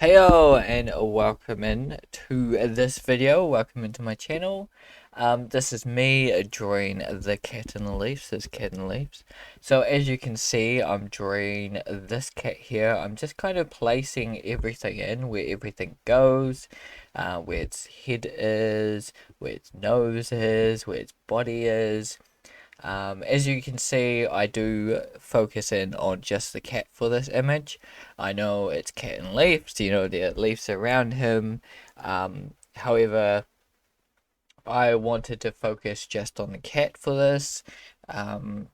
Heyo and welcome in to this video. Welcome into my channel. This is me drawing the cat in the leaves, this cat in the leaves. So as you can see, I'm drawing this cat here. I'm just kind of placing everything in where everything goes, where its head is, where its nose is, where its body is. As you can see, I do focus in on just the cat for this image. I know it's cat and leaves, the leaves around him. However, I wanted to focus just on the cat for this. Um,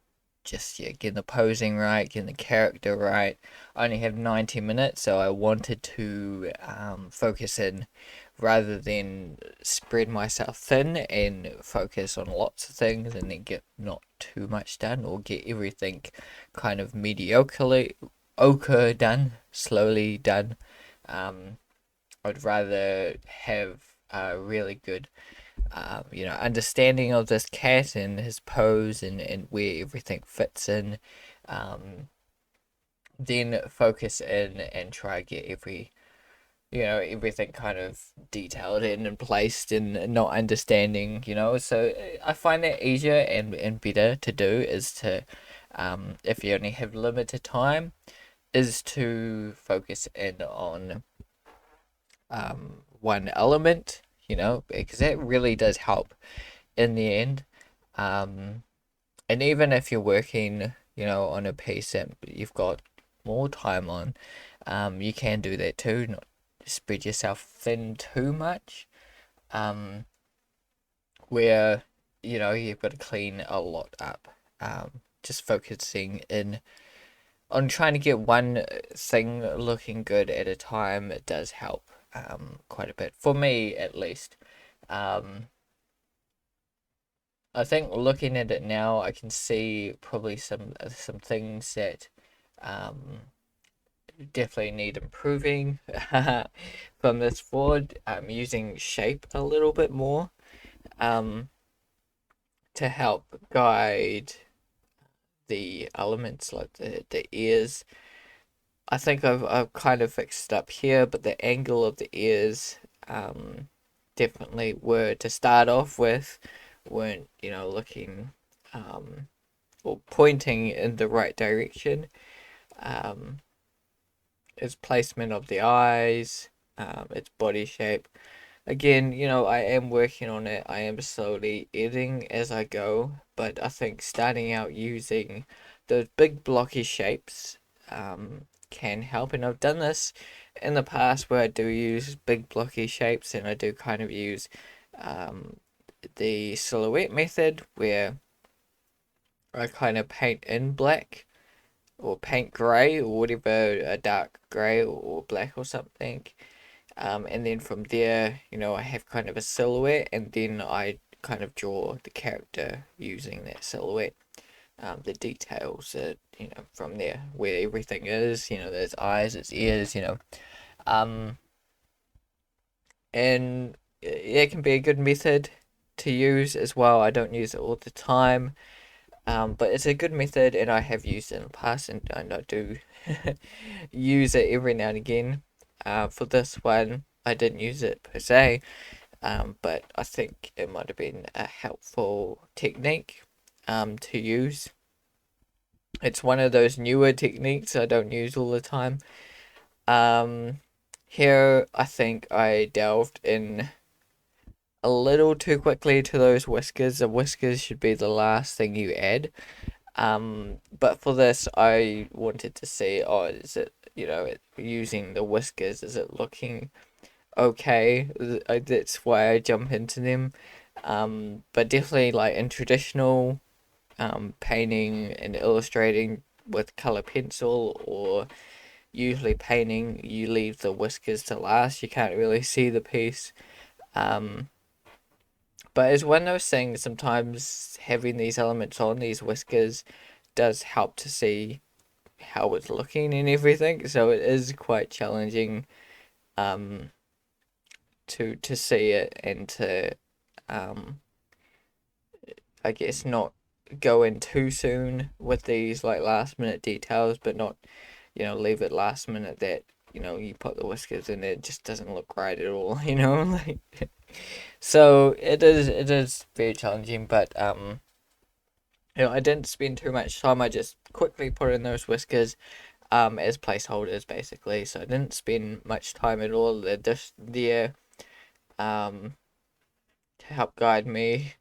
just getting the posing right, getting the character right. I only have 90 minutes, so I wanted to focus in rather than spread myself thin and focus on lots of things and then get not too much done or get everything kind of mediocrely ochre done, slowly done. I'd rather have a really good understanding of this cat and his pose and where everything fits in. Um, then focus in and try to get everything kind of detailed in and placed and not understanding. So I find that easier and better to do is to, if you only have limited time, is to focus in on one element, because that really does help in the end. Um, and even if you're working, on a piece that you've got more time on, you can do that too, not spread yourself thin too much, where you've got to clean a lot up. Just focusing in on trying to get one thing looking good at a time, it does help quite a bit, for me at least. Um, I think looking at it now, I can see probably some things that um, definitely need improving from this forward. I'm using shape a little bit more um, to help guide the elements like the ears. I think I've kind of fixed it up here, but the angle of the ears definitely were to start off with weren't looking or pointing in the right direction. Um, its placement of the eyes, its body shape. Again, I am working on it. I am slowly editing as I go, but I think starting out using those big blocky shapes can help. And I've done this in the past where I do use big blocky shapes, and I do kind of use um, the silhouette method where I kind of paint in black or paint grey or whatever, a dark grey or black or something. And then from there, I have kind of a silhouette, and then I kind of draw the character using that silhouette. The details from there, where everything is, there's eyes, its ears. Um, and it can be a good method to use as well. I don't use it all the time, but it's a good method, and I have used it in the past, and I do use it every now and again. For this one, I didn't use it per se, but I think it might have been a helpful technique to use. It's one of those newer techniques I don't use all the time. Um, Here, I think I delved in a little too quickly to those whiskers. The whiskers should be the last thing you add. But for this, I wanted to see, oh, is it, using the whiskers, is it looking okay? That's why I jump into them. But definitely like in traditional painting and illustrating with color pencil, or usually painting, you leave the whiskers to last. You can't really see the piece. Um, but it's one of those things, sometimes having these elements on, these whiskers, does help to see how it's looking and everything. So it is quite challenging um, to see it and to, um, I guess, not go in too soon with these like last minute details, but not leave it last minute that you know, you put the whiskers in, it just doesn't look right at all, you know, like. So it is very challenging, but you know, I didn't spend too much time. I just quickly put in those whiskers as placeholders basically. So I didn't spend much time at all. They're just there to help guide me,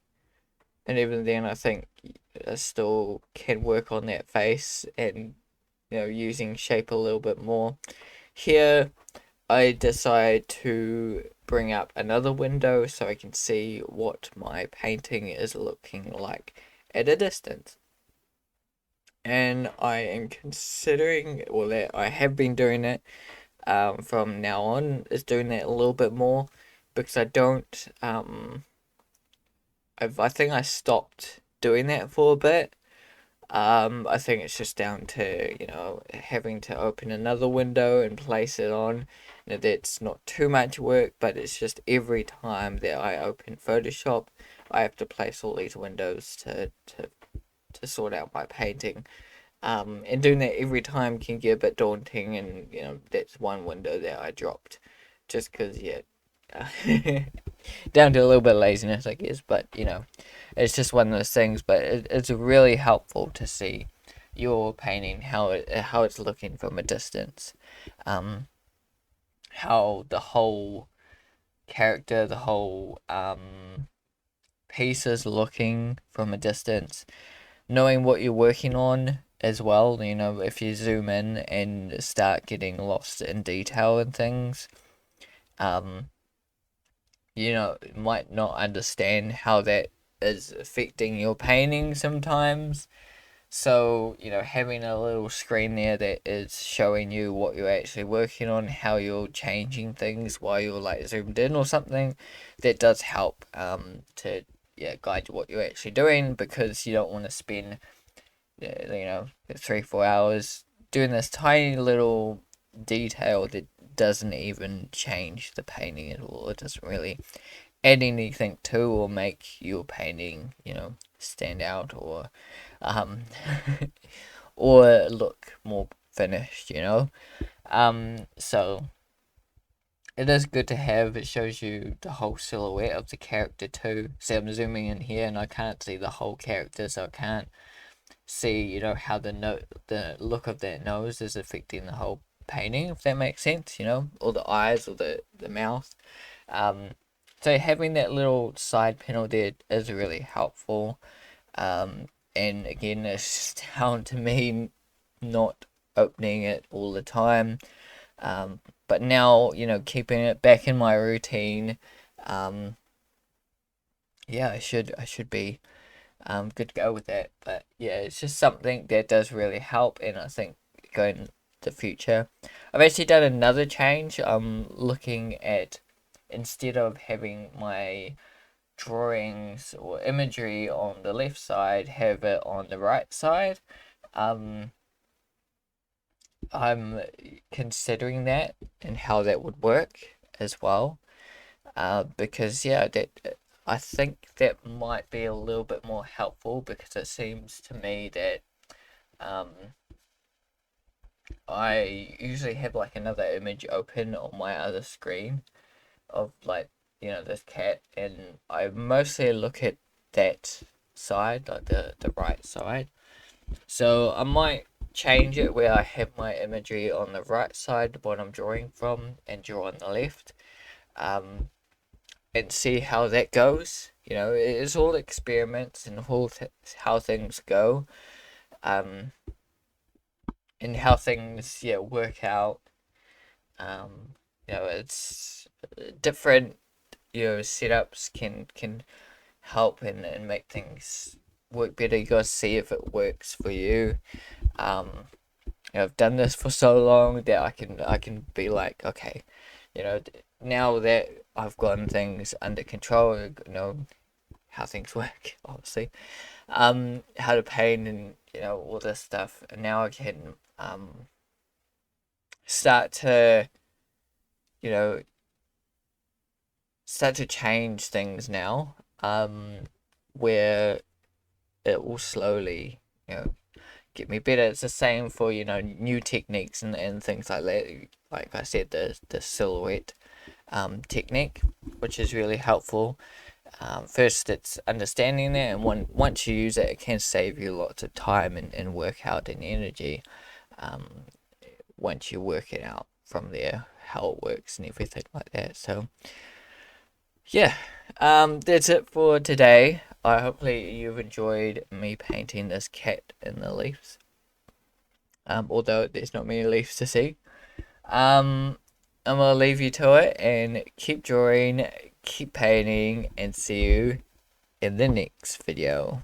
and even then, I think I still can work on that face and, you know, using shape a little bit more. Here, I decide to bring up another window so I can see what my painting is looking like at a distance. And I am considering, well, that I have been doing it from now on, is doing that a little bit more, because I don't, I think I stopped doing that for a bit. I think it's just down to, you know, having to open another window and place it on. You know, that's not too much work, but it's just every time that I open Photoshop, I have to place all these windows to sort out my painting. And doing that every time can get a bit daunting, and, you know, that's one window that I dropped just because, yeah, down to a little bit of laziness, I guess, but, you know, it's just one of those things. But it's really helpful to see your painting, how it's looking from a distance, how the whole character, the whole piece is looking from a distance, knowing what you're working on as well. You know, if you zoom in and start getting lost in detail and things, you know, might not understand how that is affecting your painting sometimes. So, you know, having a little screen there that is showing you what you're actually working on, how you're changing things while you're like zoomed in or something, that does help to, yeah, guide what you're actually doing, because you don't want to spend, you know, 3-4 hours doing this tiny little detail that doesn't even change the painting at all. It doesn't really add anything to or make your painting, you know, stand out, or um or look more finished, you know. So it is good to have. It shows you the whole silhouette of the character too. See, I'm zooming in here and I can't see the whole character, so I can't see, you know, how the look of that nose is affecting the whole painting, if that makes sense, you know, or the eyes or the mouth. Um, so having that little side panel there is really helpful. And again, it's down to me not opening it all the time. But now, you know, keeping it back in my routine, yeah, I should be good to go with that. But yeah, it's just something that does really help, and I think going the future, I've actually done another change. I'm looking at, instead of having my drawings or imagery on the left side, have it on the right side. Um, I'm considering that and how that would work as well. Because yeah, that I think that might be a little bit more helpful, because it seems to me that um, I usually have like another image open on my other screen of, like, you know, this cat, and I mostly look at that side, like the right side. So I might change it where I have my imagery on the right side, what I'm drawing from, and draw on the left. Um, and see how that goes. You know, it's all experiments and how things go, um, and how things, yeah, work out. You know, it's different. You know, setups can help and make things work better. You gotta see if it works for you. Um, you know, I've done this for so long that I can be like, okay, you know, now that I've gotten things under control, you know, how things work, obviously, how to paint, and, you know, all this stuff. And now I can start to, you know, start to change things now, where it will slowly, you know, get me better. It's the same for, you know, new techniques and things like that. Like I said, the silhouette technique, which is really helpful. First, it's understanding it, and once you use it, it can save you lots of time and workout and energy. Once you work it out from there, how it works and everything like that. So, yeah, that's it for today. Hopefully you've enjoyed me painting this cat in the leaves. Although there's not many leaves to see. I'm gonna leave you to it and keep drawing, keep painting, and see you in the next video.